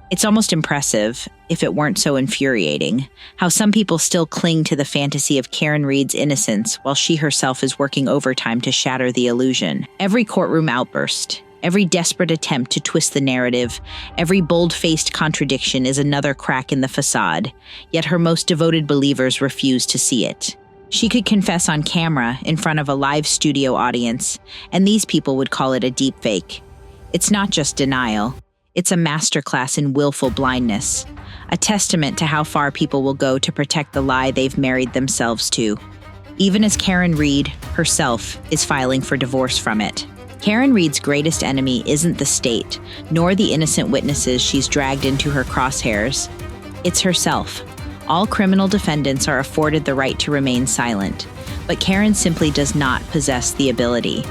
It's almost impressive, if it weren't so infuriating, how some people still cling to the fantasy of Karen Read's innocence while she herself is working overtime to shatter the illusion. Every courtroom outburst, every desperate attempt to twist the narrative, every bold-faced contradiction is another crack in the facade, yet her most devoted believers refuse to see it. She could confess on camera in front of a live studio audience, and these people would call it a deepfake. It's not just denial. It's a masterclass in willful blindness, a testament to how far people will go to protect the lie they've married themselves to, even as Karen Read herself is filing for divorce from it. Karen Read's greatest enemy isn't the state, nor the innocent witnesses she's dragged into her crosshairs. It's herself. All criminal defendants are afforded the right to remain silent, but Karen simply does not possess the ability.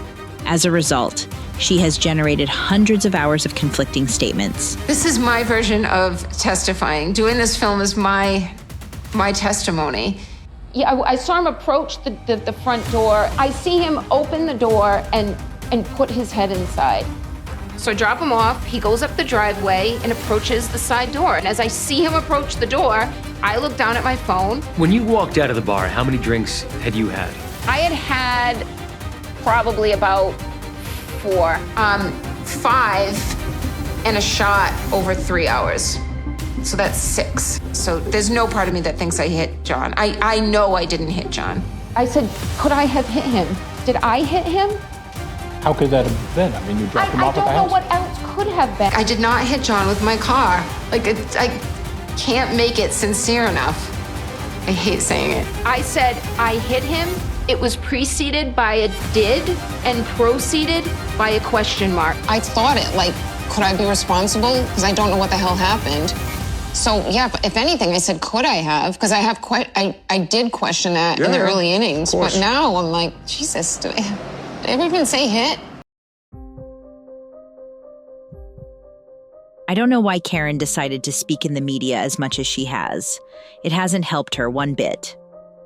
As a result, she has generated hundreds of hours of conflicting statements. This is my version of testifying. Doing this film is my testimony. Yeah, I saw him approach the front door. I see him open the door and put his head inside. So I drop him off, he goes up the driveway and approaches the side door. And as I see him approach the door, I look down at my phone. When you walked out of the bar, how many drinks had you had? I had probably about 4. 5 and a shot over 3 hours. So that's 6. So there's no part of me that thinks I hit John. I know I didn't hit John. I said, could I have hit him? Did I hit him? How could that have been? I mean, you dropped him off at the house? I don't know what else could have been. I did not hit John with my car. I can't make it sincere enough. I hate saying it. I said I hit him. It was preceded by a did and proceeded by a question mark. I thought it, like, could I be responsible? Because I don't know what the hell happened. So, yeah, if anything, I said, could I have? Because I did question that in the early innings. But now I'm like, Jesus, did I ever even say hit? I don't know why Karen decided to speak in the media as much as she has. It hasn't helped her one bit.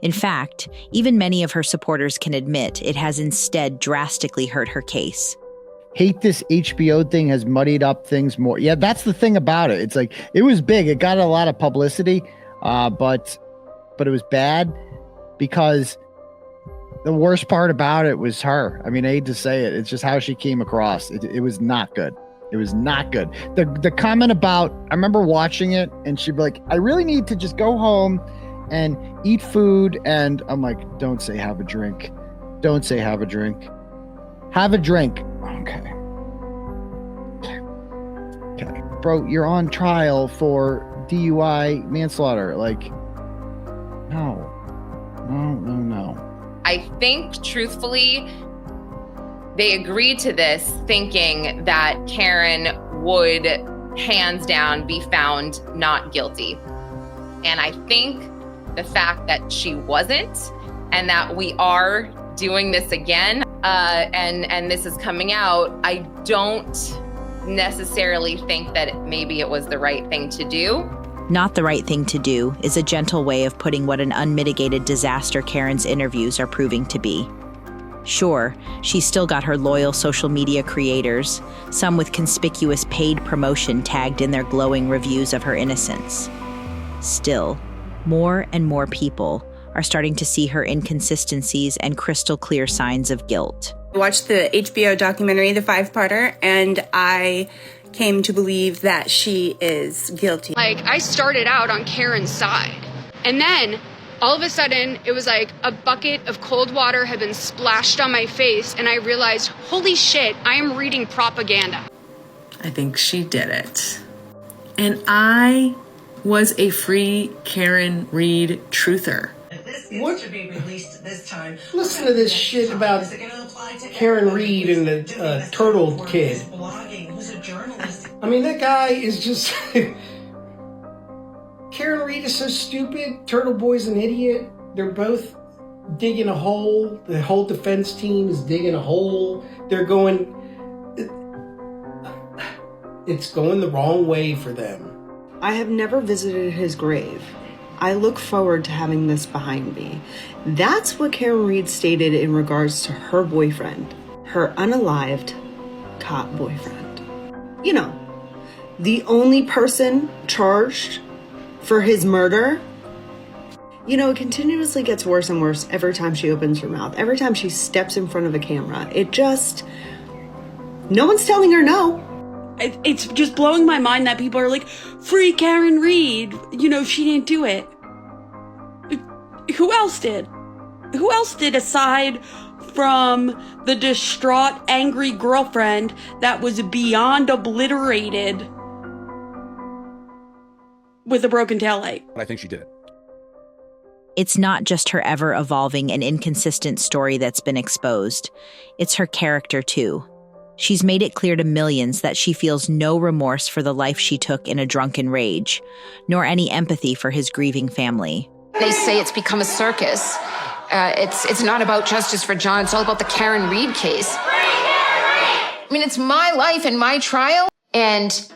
In fact, even many of her supporters can admit it has instead drastically hurt her case. Hate this HBO thing has muddied up things more. Yeah, that's the thing about it. It's like, it was big. It got a lot of publicity, but it was bad because the worst part about it was her. I mean, I hate to say it. It's just how she came across. It was not good. It was not good. The comment about, I remember watching it and she'd be like, I really need to just go home and eat food. And I'm like, don't say have a drink. Don't say have a drink. Have a drink. Okay. Bro, you're on trial for DUI manslaughter. Like, no. I think, truthfully, they agreed to this thinking that Karen would, hands down, be found not guilty. And I think the fact that she wasn't, and that we are doing this again, and this is coming out, I don't necessarily think that maybe it was the right thing to do. Not the right thing to do is a gentle way of putting what an unmitigated disaster Karen's interviews are proving to be. Sure, she's still got her loyal social media creators, some with conspicuous paid promotion tagged in their glowing reviews of her innocence. Still, more and more people are starting to see her inconsistencies and crystal clear signs of guilt. I watched the HBO documentary, The 5-Parter, and I came to believe that she is guilty. Like, I started out on Karen's side, and then all of a sudden it was like a bucket of cold water had been splashed on my face, and I realized, holy shit, I am reading propaganda. I think she did it. And I was a free Karen Read truther. What should be released this time? Listen to this shit about Karen Read and the turtle kid. I mean, that guy is just... Karen Read is so stupid. Turtle Boy's an idiot. They're both digging a hole. The whole defense team is digging a hole. They're going... It's going the wrong way for them. I have never visited his grave. I look forward to having this behind me. That's what Karen Read stated in regards to her boyfriend, her unalived cop boyfriend. You know, the only person charged for his murder. You know, it continuously gets worse and worse every time she opens her mouth, every time she steps in front of a camera. No one's telling her no. It's just blowing my mind that people are like, free Karen Reed. You know, she didn't do it. Who else did? Who else did aside from the distraught, angry girlfriend that was beyond obliterated with a broken taillight? I think she did it. It's not just her ever-evolving and inconsistent story that's been exposed. It's her character, too. She's made it clear to millions that she feels no remorse for the life she took in a drunken rage, nor any empathy for his grieving family. They say it's become a circus. It's not about justice for John. It's all about the Karen Reed case. I mean, it's my life and my trial. And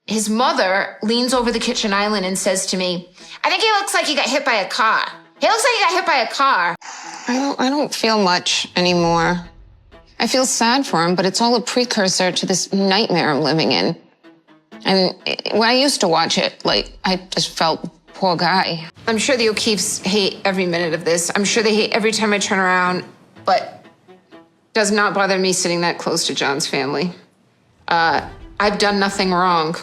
his mother leans over the kitchen island and says to me, I think he looks like he got hit by a car. He looks like he got hit by a car. I don't feel much anymore. I feel sad for him, but it's all a precursor to this nightmare I'm living in. And when I used to watch it, I just felt, poor guy. I'm sure the O'Keeffes hate every minute of this. I'm sure they hate every time I turn around, but does not bother me sitting that close to John's family. I've done nothing wrong.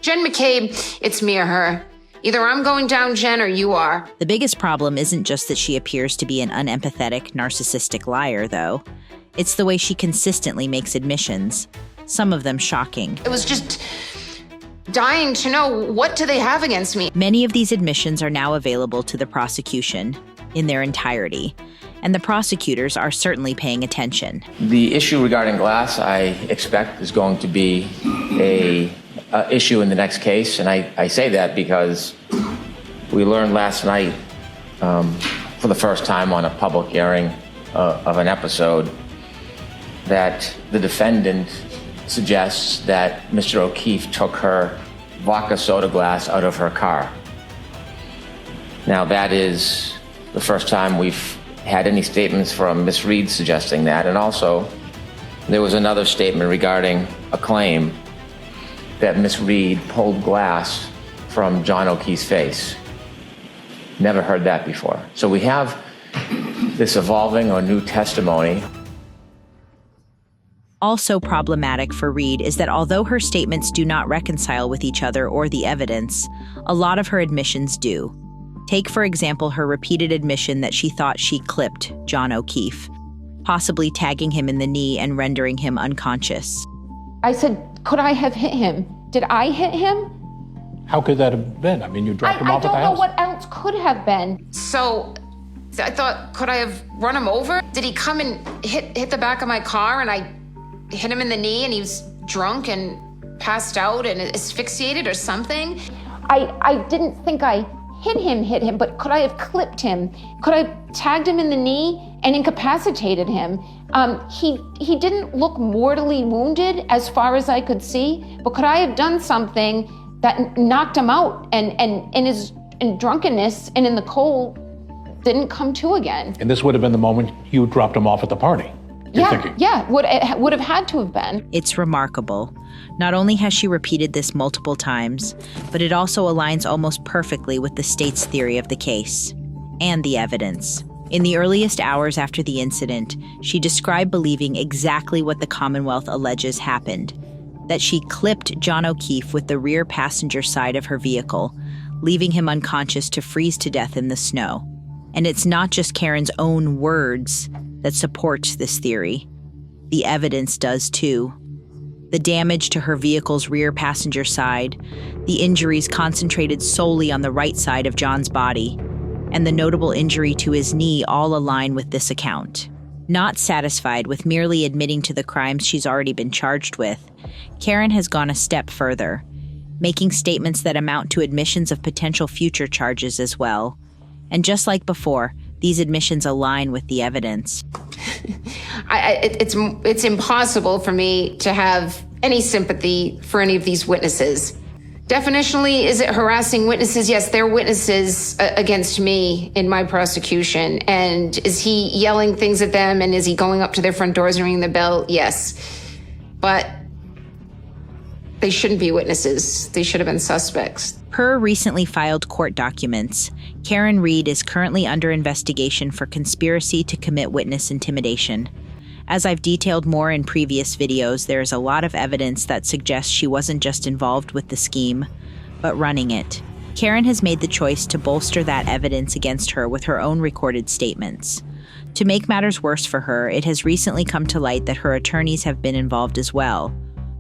Jen McCabe, it's me or her. Either I'm going down, Jen, or you are. The biggest problem isn't just that she appears to be an unempathetic, narcissistic liar, though. It's the way she consistently makes admissions, some of them shocking. It was just dying to know, what do they have against me? Many of these admissions are now available to the prosecution in their entirety, and the prosecutors are certainly paying attention. The issue regarding glass, I expect, is going to be a issue in the next case, and I say that because we learned last night for the first time on a public hearing of an episode that the defendant suggests that Mr. O'Keefe took her vodka soda glass out of her car. Now, that is the first time we've had any statements from Ms. Reed suggesting that, and also there was another statement regarding a claim that Ms. Reed pulled glass from John O'Keefe's face. Never heard that before. So we have this evolving or new testimony. Also problematic for Reed is that although her statements do not reconcile with each other or the evidence, a lot of her admissions do. Take, for example, her repeated admission that she thought she clipped John O'Keefe, possibly tagging him in the knee and rendering him unconscious. I said, could I have hit him? Did I hit him? How could that have been? I mean, you dropped him off at the house. I don't know what else could have been. So I thought, could I have run him over? Did he come and hit the back of my car and I hit him in the knee and he was drunk and passed out and asphyxiated or something? I didn't think I hit him, but could I have clipped him? Could I have tagged him in the knee and incapacitated him? He didn't look mortally wounded as far as I could see, but could I have done something that knocked him out and in his drunkenness and in the cold didn't come to again? And this would have been the moment you dropped him off at the party. Yeah, would have had to have been. It's remarkable. Not only has she repeated this multiple times, but it also aligns almost perfectly with the state's theory of the case and the evidence. In the earliest hours after the incident, she described believing exactly what the Commonwealth alleges happened, that she clipped John O'Keefe with the rear passenger side of her vehicle, leaving him unconscious to freeze to death in the snow. And it's not just Karen's own words that supports this theory. The evidence does too. The damage to her vehicle's rear passenger side, the injuries concentrated solely on the right side of John's body, and the notable injury to his knee all align with this account. Not satisfied with merely admitting to the crimes she's already been charged with, Karen has gone a step further, making statements that amount to admissions of potential future charges as well. And just like before, these admissions align with the evidence. It's impossible for me to have any sympathy for any of these witnesses. Definitionally, is it harassing witnesses? Yes, they're witnesses against me in my prosecution. And is he yelling things at them? And is he going up to their front doors and ringing the bell? Yes. But They shouldn't be witnesses. They should have been suspects. Per recently filed court documents, Karen Reed is currently under investigation for conspiracy to commit witness intimidation. As I've detailed more in previous videos, there is a lot of evidence that suggests she wasn't just involved with the scheme, but running it. Karen has made the choice to bolster that evidence against her with her own recorded statements. To make matters worse for her, it has recently come to light that her attorneys have been involved as well,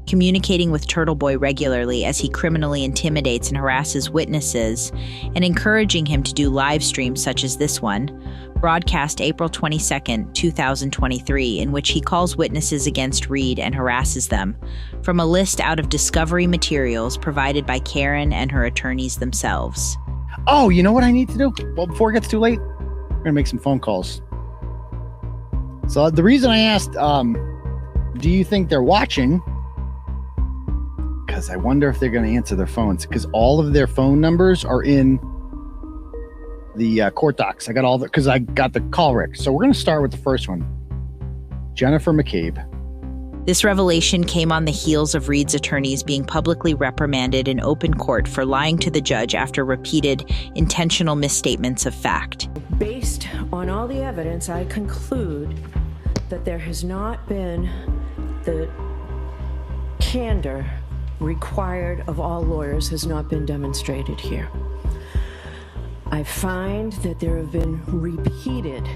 communicating with Turtle Boy regularly as he criminally intimidates and harasses witnesses, and encouraging him to do live streams such as this one, broadcast April 22, 2023, in which he calls witnesses against Reed and harasses them, from a list out of discovery materials provided by Karen and her attorneys themselves. Oh, you know what I need to do? Well, before it gets too late, we're gonna make some phone calls. So the reason I asked, do you think they're watching? Because I wonder if they're going to answer their phones, because all of their phone numbers are in the court docs. I got all the, because I got the call record. So we're going to start with the first one. Jennifer McCabe. This revelation came on the heels of Reed's attorneys being publicly reprimanded in open court for lying to the judge after repeated intentional misstatements of fact. Based on all the evidence, I conclude that there has not been the candor required of all lawyers has not been demonstrated here. I find that there have been repeated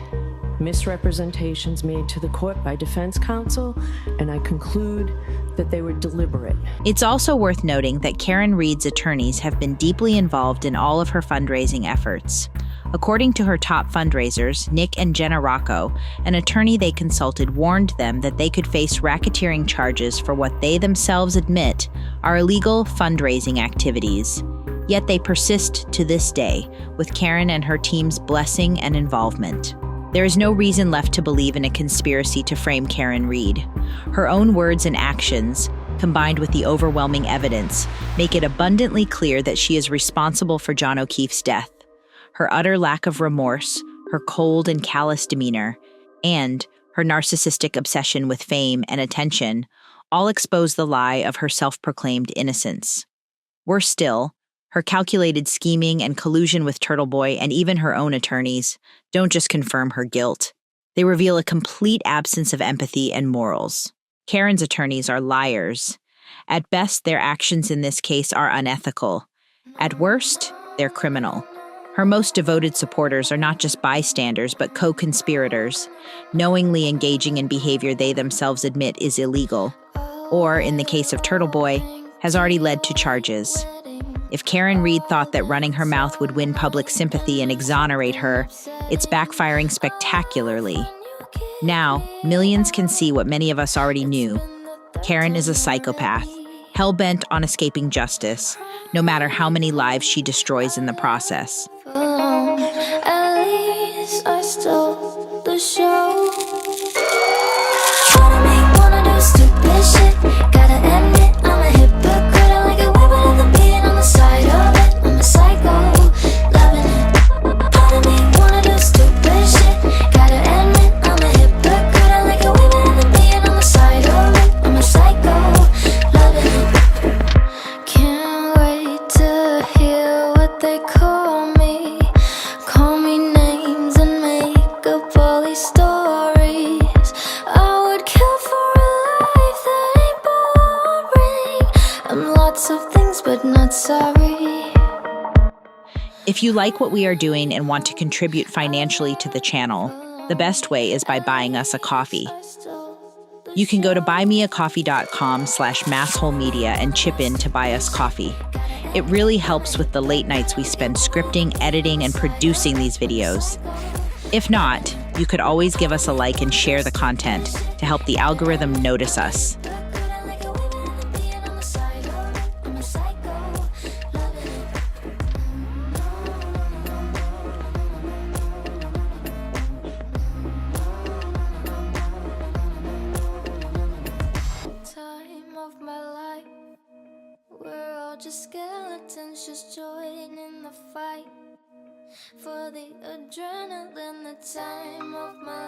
misrepresentations made to the court by defense counsel, and I conclude that they were deliberate. It's also worth noting that Karen Reed's attorneys have been deeply involved in all of her fundraising efforts. According to her top fundraisers, Nick and Jenna Rocco, an attorney they consulted warned them that they could face racketeering charges for what they themselves admit are illegal fundraising activities. Yet they persist to this day, with Karen and her team's blessing and involvement. There is no reason left to believe in a conspiracy to frame Karen Reed. Her own words and actions, combined with the overwhelming evidence, make it abundantly clear that she is responsible for John O'Keefe's death. Her utter lack of remorse, her cold and callous demeanor, and her narcissistic obsession with fame and attention all expose the lie of her self-proclaimed innocence. Worse still, her calculated scheming and collusion with Turtle Boy and even her own attorneys don't just confirm her guilt. They reveal a complete absence of empathy and morals. Karen's attorneys are liars. At best, their actions in this case are unethical. At worst, they're criminal. Her most devoted supporters are not just bystanders, but co-conspirators, knowingly engaging in behavior they themselves admit is illegal, or, in the case of Turtle Boy, has already led to charges. If Karen Reed thought that running her mouth would win public sympathy and exonerate her, it's backfiring spectacularly. Now, millions can see what many of us already knew. Karen is a psychopath, hell-bent on escaping justice, no matter how many lives she destroys in the process. At least I stole the show. Wanna do stupid shit. Gotta admit I'm a hypocrite. I like it way better than being on the side of it. I'm a psycho, loving it. Part of me wanna do stupid shit. Gotta admit I'm a hypocrite. I like it way better than being on the side of it. I'm a psycho, loving it. Can't wait to hear what they call me. Call me names and make up all these stories. I would kill for a life that ain't boring. I'm lots of things but not sorry. If you like what we are doing and want to contribute financially to the channel, the best way is by buying us a coffee. You can go to buymeacoffee.com/massholemedia and chip in to buy us coffee. It really helps with the late nights we spend scripting, editing, and producing these videos. If not, you could always give us a like and share the content to help the algorithm notice us. Time of my life, we're all just skeletons just joining the fight. For the adrenaline, the time of my